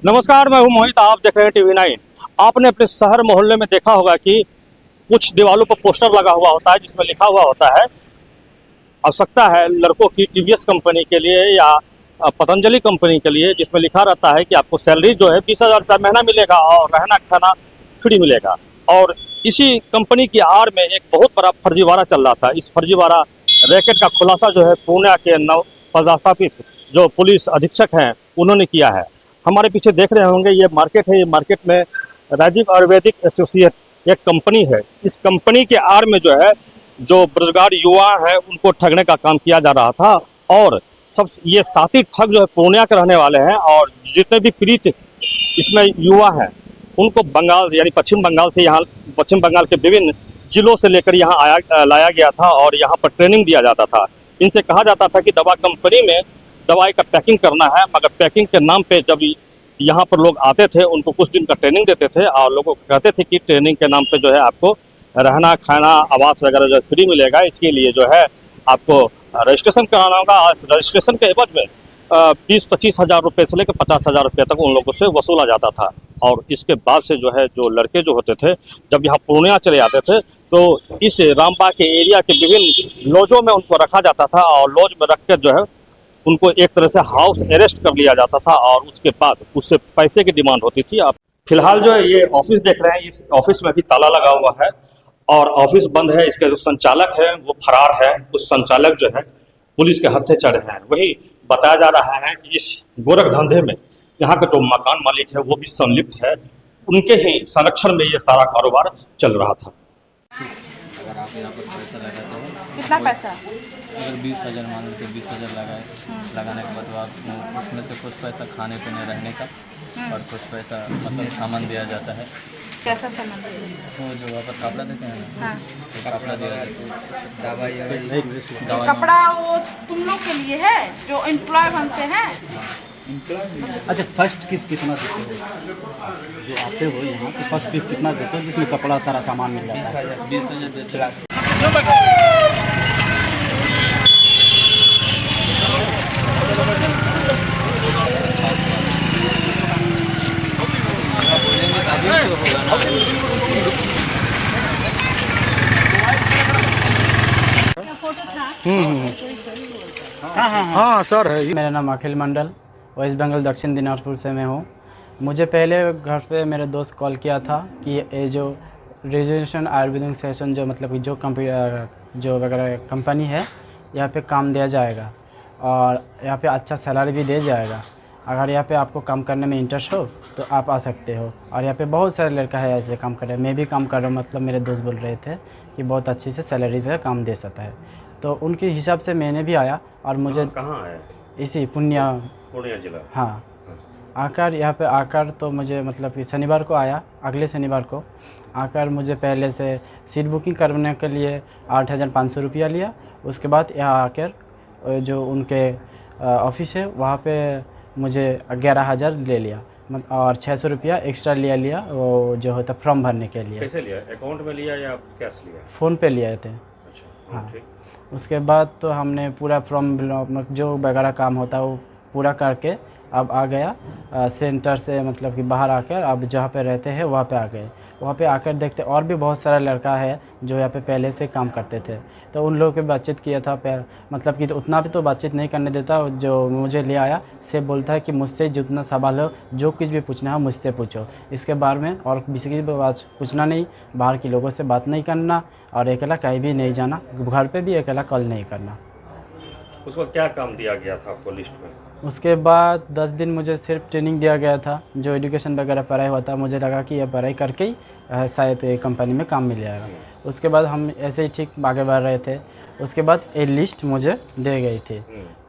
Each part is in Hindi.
नमस्कार, मैं हूं मोहित। आप देख रहे हैं टीवी 9। आपने अपने शहर मोहल्ले में देखा होगा कि कुछ दीवारों पर पोस्टर लगा हुआ होता है जिसमें लिखा हुआ होता है आवश्यकता है लड़कों की टीवीएस कंपनी के लिए या पतंजलि कंपनी के लिए, जिसमें लिखा रहता है कि आपको सैलरी जो है 20,000 रुपया महीना मिलेगा और रहना खाना फ्री मिलेगा। और इसी कंपनी की आड़ में एक बहुत बड़ा फर्जीवाड़ा चल रहा था। इस फर्जीवाड़ा रैकेट का खुलासा जो है पूर्णिया के नव पदस्थापित जो पुलिस अधीक्षक हैं उन्होंने किया है। हमारे पीछे देख रहे होंगे ये मार्केट है। ये मार्केट में राजीव आयुर्वेदिक एसोसिएट एक कंपनी है। इस कंपनी के आड़ में जो है जो बेरोजगार युवा हैं उनको ठगने का काम किया जा रहा था। और सब ये साथी ठग जो है पूर्णिया के रहने वाले हैं और जितने भी पीड़ित इसमें युवा हैं उनको बंगाल यानी पश्चिम बंगाल से यहाँ पश्चिम बंगाल के विभिन्न जिलों से लेकर यहाँ लाया गया था और यहाँ पर ट्रेनिंग दिया जाता था। इनसे कहा जाता था कि दवा कंपनी में दवाई का पैकिंग करना है, मगर पैकिंग के नाम पे जब यहाँ पर लोग आते थे उनको कुछ दिन का ट्रेनिंग देते थे और लोगों को कहते थे कि ट्रेनिंग के नाम पे जो है आपको रहना खाना आवास वगैरह जो फ्री मिलेगा। इसके लिए जो है आपको रजिस्ट्रेशन कराना होगा। रजिस्ट्रेशन के एवज में 20-25 हज़ार रुपये से लेकर 50,000 रुपये तक उन लोगों से वसूला जाता था। और इसके बाद से जो है जो लड़के जो होते थे जब यहाँ पूर्णिया चले आते थे तो इस रामबाग के एरिया के विभिन्न लॉजों में उनको रखा जाता था और लॉज में रख कर जो है उनको एक तरह से हाउस अरेस्ट कर लिया जाता था और उसके बाद उससे पैसे की डिमांड होती थी। आप फिलहाल जो है ये ऑफिस देख रहे हैं, इस ऑफिस में भी ताला लगा हुआ है और ऑफिस बंद है। इसके जो संचालक है वो फरार है। उस संचालक जो है पुलिस के हत्थे चढ़े हैं। वही बताया जा रहा है कि इस गोरख धंधे में यहाँ का जो मकान मालिक है वो भी संलिप्त है। उनके ही संरक्षण में ये सारा कारोबार चल रहा था। अगर आप यहाँ पर पैसा लगाते हो कितना पैसा? अगर 20,000 मान लीजिए 20,000 लगाने के बाद आप उसमें से कुछ पैसा खाने पीने रहने का और कुछ पैसा मतलब सामान दिया जाता है। कैसा सामान? वो जो वहाँ पर कपड़ा देते हैं ना, हाँ। तो कपड़ा दिया जाता है, ये कपड़ा वो तुम लोग के लिए है जो एम्प्लॉय बनते हैं? अच्छा, फर्स्ट किस कितना देते हो जो आते हो यहाँ तो फर्स्ट किस कितना देते हो जिसमें कपड़ा सारा सामान मिल जाता है? 20,000 देते हैं। हाँ सर है। मेरा नाम अखिल मंडल, वेस्ट बंगाल दक्षिण दिनाजपुर से मैं हूँ। मुझे पहले घर पे मेरे दोस्त कॉल किया था कि ये जो रिजर्वेशन आयुर्वेदिक सेशन जो मतलब कि जो वगैरह कंपनी है यहाँ पे काम दिया जाएगा और यहाँ पे अच्छा सैलरी भी दिया जाएगा। अगर यहाँ पे आपको काम करने में इंटरेस्ट हो तो आप आ सकते हो। और यहाँ पे बहुत सारे लड़का है ऐसे काम कर रहे हैं। मैं भी काम कर रहा हूँ, मतलब मेरे दोस्त बोल रहे थे कि बहुत अच्छी से सैलरी पे काम दे सकता है। तो उनके हिसाब से मैंने भी आया और मुझे कहाँ है? इसी पूर्णिया जिला। हाँ, आकर यहाँ पे आकर तो मुझे मतलब कि शनिवार को आया, अगले शनिवार को आकर मुझे पहले से सीट बुकिंग करने के लिए 8,500 रुपया लिया। उसके बाद यहाँ आकर जो उनके ऑफिस है वहाँ पे मुझे 11,000 ले लिया और 600 रुपया एक्स्ट्रा लिया वो जो होता फॉर्म भरने के लिए। कैसे लिया? अकाउंट में लिया या कैश लिया? फ़ोन पे लिए थे। अच्छा, हाँ, ठीक। उसके बाद तो हमने पूरा फॉर्म जो वगैरह काम होता है वो पूरा करके अब आ गया सेंटर से, मतलब कि बाहर आकर अब जहाँ पे रहते हैं वहाँ पे आ गए। वहाँ पे आकर देखते और भी बहुत सारा लड़का है जो यहाँ पे पहले से काम करते थे, तो उन लोगों के बातचीत किया था। मतलब कि तो उतना भी तो बातचीत नहीं करने देता। जो मुझे ले आया से बोलता है कि मुझसे जितना सवाल हो, जो कुछ भी पूछना है मुझसे पूछो, इसके बारे में और किसी की बात पूछना नहीं, बाहर के लोगों से बात नहीं करना और अकेला कहीं भी नहीं जाना, घर पे भी अकेला कॉल नहीं करना। उसको क्या काम दिया गया था आपको लिस्ट में? उसके बाद 10 दिन मुझे सिर्फ ट्रेनिंग दिया गया था, जो एजुकेशन वगैरह पढ़ाई हुआ था। मुझे लगा कि यह पढ़ाई करके ही शायद ये कंपनी में काम मिल जाएगा। उसके बाद हम ऐसे ही ठीक आगे बढ़ रहे थे। उसके बाद ए लिस्ट मुझे दे गई थी।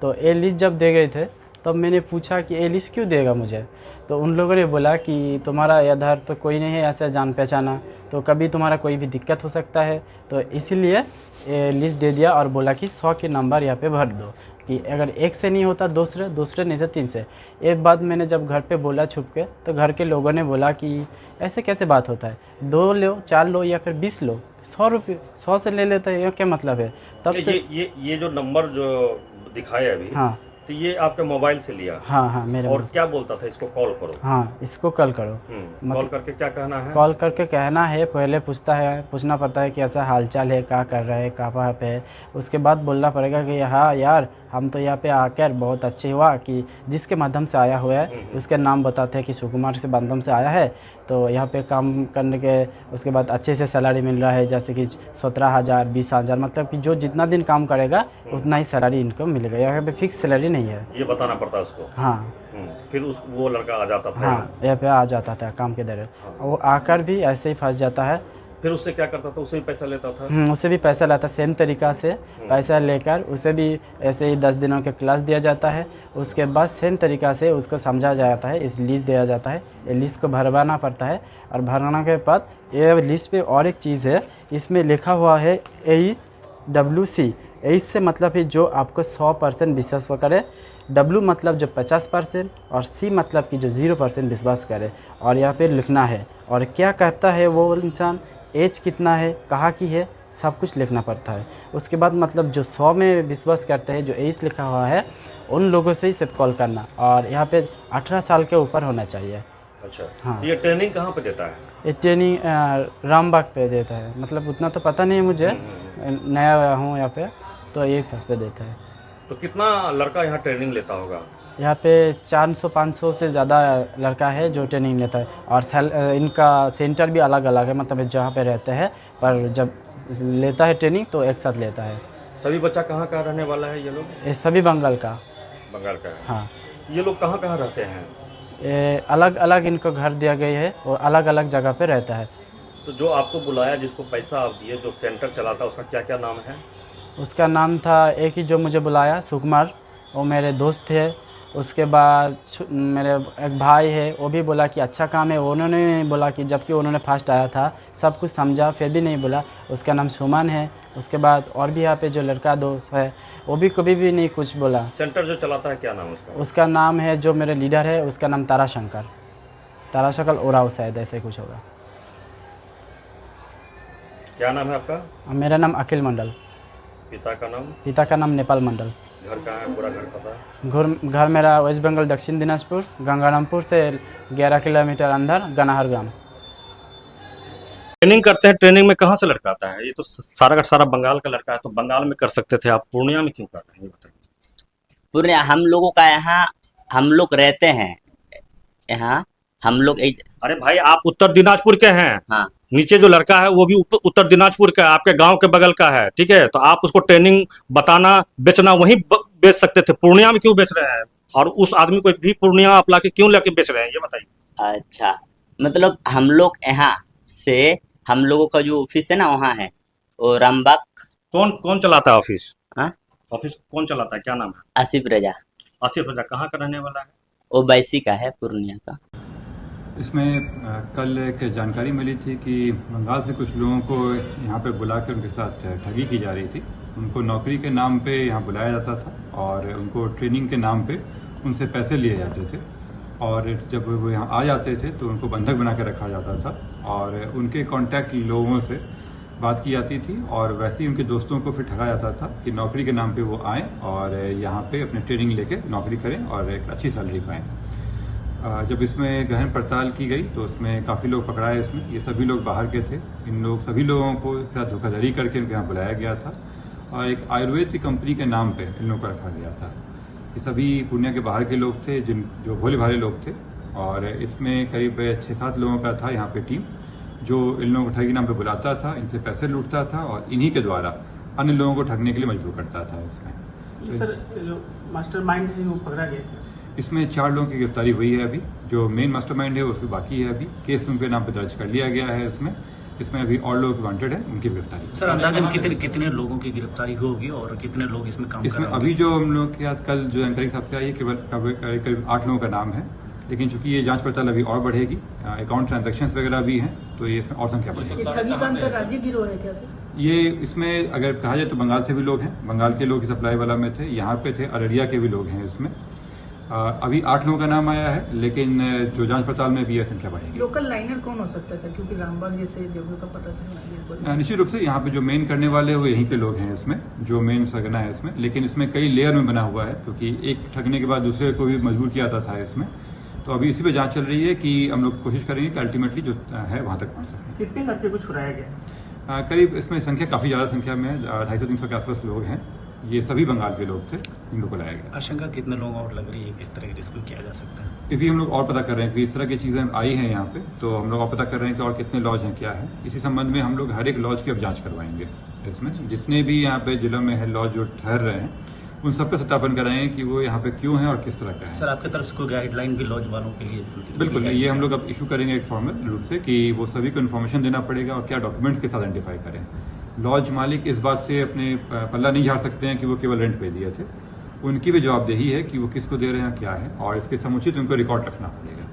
तो ए लिस्ट जब दे गए थे तब मैंने पूछा कि ए लिस्ट क्यों देगा मुझे। तो उन लोगों ने बोला कि तुम्हारा इधर तो कोई नहीं है ऐसा जान पहचाना, तो कभी तुम्हारा कोई भी दिक्कत हो सकता है, तो इसीलिए लिस्ट दे दिया और बोला कि 100 के नंबर यहाँ पे भर दो कि अगर एक से नहीं होता दूसरे नहीं से 3 से। एक बात मैंने जब घर पे बोला छुप के, तो घर के लोगों ने बोला कि ऐसे कैसे बात होता है, 2 लो 4 लो या फिर 20 लो, 100 रुपये 100 से ले लेते हैं, ये क्या मतलब है। तब से ये जो नंबर जो दिखाया अभी, हाँ, तो ये आपके मोबाइल से लिया? हाँ हाँ मेरे और क्या बोलता था, इसको कॉल करो? हाँ इसको कॉल करो। कॉल करके क्या कहना है? कॉल करके कहना है, पहले पूछना पड़ता है कि ऐसा हालचाल है, क्या कर रहे हैं, कहाँ पे है। उसके बाद बोलना पड़ेगा कि हाँ यार हम तो यहाँ पे आकर बहुत अच्छे हुआ कि जिसके माध्यम से आया हुआ है उसके नाम बताते हैं कि सुकुमार से माध्यम से आया है, तो यहाँ पे काम करने के उसके बाद अच्छे से सैलरी मिल रहा है, जैसे कि 17,000 20,000, मतलब कि जो जितना दिन काम करेगा उतना ही सैलरी इनको मिलेगा। यहाँ पे फिक्स सैलरी नहीं है, ये बताना पड़ता है उसको। हाँ फिर वो लड़का आ जाता था? हाँ यहाँ पे आ जाता था काम के दौरान, वो आकर भी ऐसे ही फंस जाता है। फिर उससे क्या करता था? उससे भी पैसा लेता था? उसे भी पैसा लाता, सेम तरीक़ा से पैसा लेकर उसे भी ऐसे ही 10 दिनों के क्लास दिया जाता है। उसके बाद सेम तरीक़ा से उसको समझा जाता है, इस लिस्ट दिया जाता है, ये लिस्ट को भरवाना पड़ता है। और भरवाना के बाद ये लिस्ट पे और एक चीज़ है, इसमें लिखा हुआ है ACE से मतलब है जो आपको 100% विश्वास करे, W मतलब जो 50% और C मतलब कि जो 0% विश्वास करे। और यहाँ पे लिखना है और क्या कहता है वो इंसान, एज कितना है, कहाँ की है, सब कुछ लिखना पड़ता है। उसके बाद मतलब जो 100 में विश्वास करते हैं, जो एज लिखा हुआ है, उन लोगों से ही सिर्फ कॉल करना, और यहाँ पे 18 साल के ऊपर होना चाहिए। अच्छा हाँ। ये ट्रेनिंग कहाँ पे देता है? ये ट्रेनिंग रामबाग पे देता है, मतलब उतना तो पता नहीं है मुझे, नया हूँ यहाँ पे, तो ये फर्स पे देता है। तो कितना लड़का यहाँ ट्रेनिंग लेता होगा? यहाँ पे 400-500 से ज़्यादा लड़का है जो ट्रेनिंग लेता है। और इनका सेंटर भी अलग अलग है, मतलब जहाँ पे रहते हैं, पर जब लेता है ट्रेनिंग तो एक साथ लेता है। सभी बच्चा कहाँ का रहने वाला है ये लोग? ये सभी बंगाल का है। हाँ। ये लोग कहाँ कहाँ रहते हैं? ये अलग अलग इनको घर दिया गया है और अलग अलग जगह पे रहता है। तो जो आपको बुलाया, जिसको पैसा आप दिए, जो सेंटर चलाता, उसका क्या क्या नाम है? उसका नाम था, एक ही जो मुझे बुलाया सुकुमार, वो मेरे दोस्त थे। उसके बाद मेरे एक भाई है, वो भी बोला कि अच्छा काम है, उन्होंने नहीं बोला कि, जबकि उन्होंने फर्स्ट आया था, सब कुछ समझा फिर भी नहीं बोला। उसका नाम सुमन है। उसके बाद और भी यहाँ पे जो लड़का दोस्त है वो भी कभी भी नहीं कुछ बोला। सेंटर जो चलाता है क्या नाम उसका? उसका नाम है, जो मेरे लीडर है उसका नाम ताराशंकर ओराव, शायद ऐसे कुछ होगा। क्या नाम है आपका? मेरा नाम अखिल मंडल। पिता का नाम? पिता का नाम नेपाल मंडल। घर कहाँ है? पूरा घर पता? घर मेरा वेस्ट बंगाल दक्षिण दिनाजपुर, गंगारामपुर से 11 किलोमीटर अंदर गनाहर ग्राम। ट्रेनिंग करते हैं, ट्रेनिंग में कहाँ से लड़का आता है? ये तो सारा का सारा बंगाल का लड़का है, तो बंगाल में कर सकते थे, आप पूर्णिया में क्यों कर रहे हैं ये बताइए। पूर्णिया हम लोगों का यहाँ, हम लोग रहते हैं यहाँ, हम लोग अरे भाई आप उत्तर दिनाजपुर के हैं। हाँ। नीचे जो लड़का है वो भी उत्तर दिनाजपुर का है, आपके गांव के बगल का है, ठीक है? तो आप उसको ट्रेनिंग बताना, बेचना वहीं बेच सकते थे, पूर्णिया में क्यों बेच रहे हैं? और उस आदमी को भी पूर्णिया आप लाके क्यों लेके बेच रहे हैं ये बताइए। अच्छा, मतलब हम लोग यहाँ से, हम लोगों का जो ऑफिस है ना वहाँ है, वो रामबाग। कौन चलाता है ऑफिस? हाँ, ऑफिस कौन चलाता है, क्या नाम है? आसिफ रजा। आसिफ रजा कहाँ का रहने वाला है? वो बैसी का है, पूर्णिया का। इसमें कल एक जानकारी मिली थी कि बंगाल से कुछ लोगों को यहाँ पे बुलाकर उनके साथ ठगी की जा रही थी। उनको नौकरी के नाम पे यहाँ बुलाया जाता था और उनको ट्रेनिंग के नाम पे उनसे पैसे लिए जाते थे, और जब वो यहाँ आ जाते थे तो उनको बंधक बना कर रखा जाता था और उनके कॉन्टैक्ट लोगों से बात की जाती थी, और वैसे ही उनके दोस्तों को फिर ठगा जाता था कि नौकरी के नाम पे वो आएँ और यहाँ पे अपने ट्रेनिंग लेके नौकरी करें और एक अच्छी सैलरी पाएँ। जब इसमें गहन पड़ताल की गई तो उसमें काफ़ी लोग पकड़ाए। इसमें ये सभी लोग बाहर के थे। सभी लोगों को साथ धोखाधड़ी करके उनके यहाँ बुलाया गया था और एक आयुर्वेद की कंपनी के नाम पे इन लोगों को रखा गया था। ये सभी पूर्णिया के बाहर के लोग थे, जो भोले भाले लोग थे, और इसमें करीब 6-7 लोगों का था यहाँ पे टीम, जो इन लोगों को ठगी नाम पे बुलाता था, इनसे पैसे लूटता था और इन्हीं के द्वारा अन्य लोगों को ठगने के लिए मजबूर करता था। इसमें सर जो मास्टरमाइंड है वो पकड़ा गया। इसमें 4 लोगों की गिरफ्तारी हुई है अभी। जो मेन मास्टरमाइंड है उसकी बाकी है, अभी केस उनके नाम पे दर्ज कर लिया गया है। इसमें अभी और लोग वांटेड है, उनकी गिरफ्तारी। सर अंदाजन कितने लोगों की गिरफ्तारी होगी और कितने लोग इसमें काम कर रहे हैं? अभी जो हम लोग के साथ कल जो जानकारी सबसे आई है केवल करीब 8 लोगों का नाम है, लेकिन चूंकि ये जांच पड़ताल अभी और बढ़ेगी, अकाउंट ट्रांजैक्शंस वगैरह भी हैं, तो ये इसमें और संख्या बढ़ेगी। ठगी का अंतर्राज्यीय गिरोह है क्या सर? ये इसमें अगर कहा जाए तो बंगाल से भी लोग हैं, बंगाल के लोग सप्लाई वाला में थे, यहाँ पे थे, अररिया के भी लोग हैं इसमें, अभी 8 लोगों का नाम आया है, लेकिन जो जांच पड़ताल में भी यह संख्या बढ़ेगी। लोकल लाइनर कौन हो सकता है सर, क्योंकि रामबाग जैसे जगह का पता चला? निश्चित रूप से यहाँ पे जो मेन करने वाले हैं वो यहीं के लोग हैं, इसमें जो मेन सरगना है इसमें, लेकिन इसमें कई लेयर में बना हुआ है, क्योंकि एक ठगने के बाद दूसरे को भी मजबूर किया जाता था इसमें। तो अभी इसी पे जांच चल रही है कि हम लोग कोशिश करेंगे कि अल्टीमेटली जो है वहां तक पहुंच सकें। कितने लड़के को छुड़ाया गया? करीब इसमें संख्या काफी ज्यादा संख्या में 250-300 के आसपास लोग हैं। ये सभी बंगाल के लोग थे, इन लोग को लाया गया। आशंका कितने लोगों और लग रही है, किस तरह रेस्क्यू किया जा सकता है? ये भी हम लोग और पता कर रहे हैं कि इस तरह की चीजें आई हैं यहाँ पे, तो हम लोग और पता कर रहे हैं कि और कितने लॉज हैं, क्या है। इसी संबंध में हम लोग हर एक लॉज की अब जांच करवाएंगे। इसमें जितने भी यहाँ पे जिलों में है लॉज जो ठहर रहे हैं, उन सबका सत्यापन कराएंगे कि वो यहाँ पे क्यों है और किस तरह का है। सर, आपकी तरफ से कोई गाइडलाइन भी लॉज वालों के लिए? बिल्कुल, ये हम लोग अब इशू करेंगे एक फॉर्मल रूप से कि वो सभी को इन्फॉर्मेशन देना पड़ेगा और क्या डॉक्यूमेंट्स के साथ आइडेंटिफाई करें। लॉज मालिक इस बात से अपने पल्ला नहीं झाड़ सकते हैं कि वो केवल रेंट पे दिए थे। उनकी भी जवाबदेही है कि वो किसको दे रहे हैं, क्या है, और इसके समुचित उनको रिकॉर्ड रखना पड़ेगा।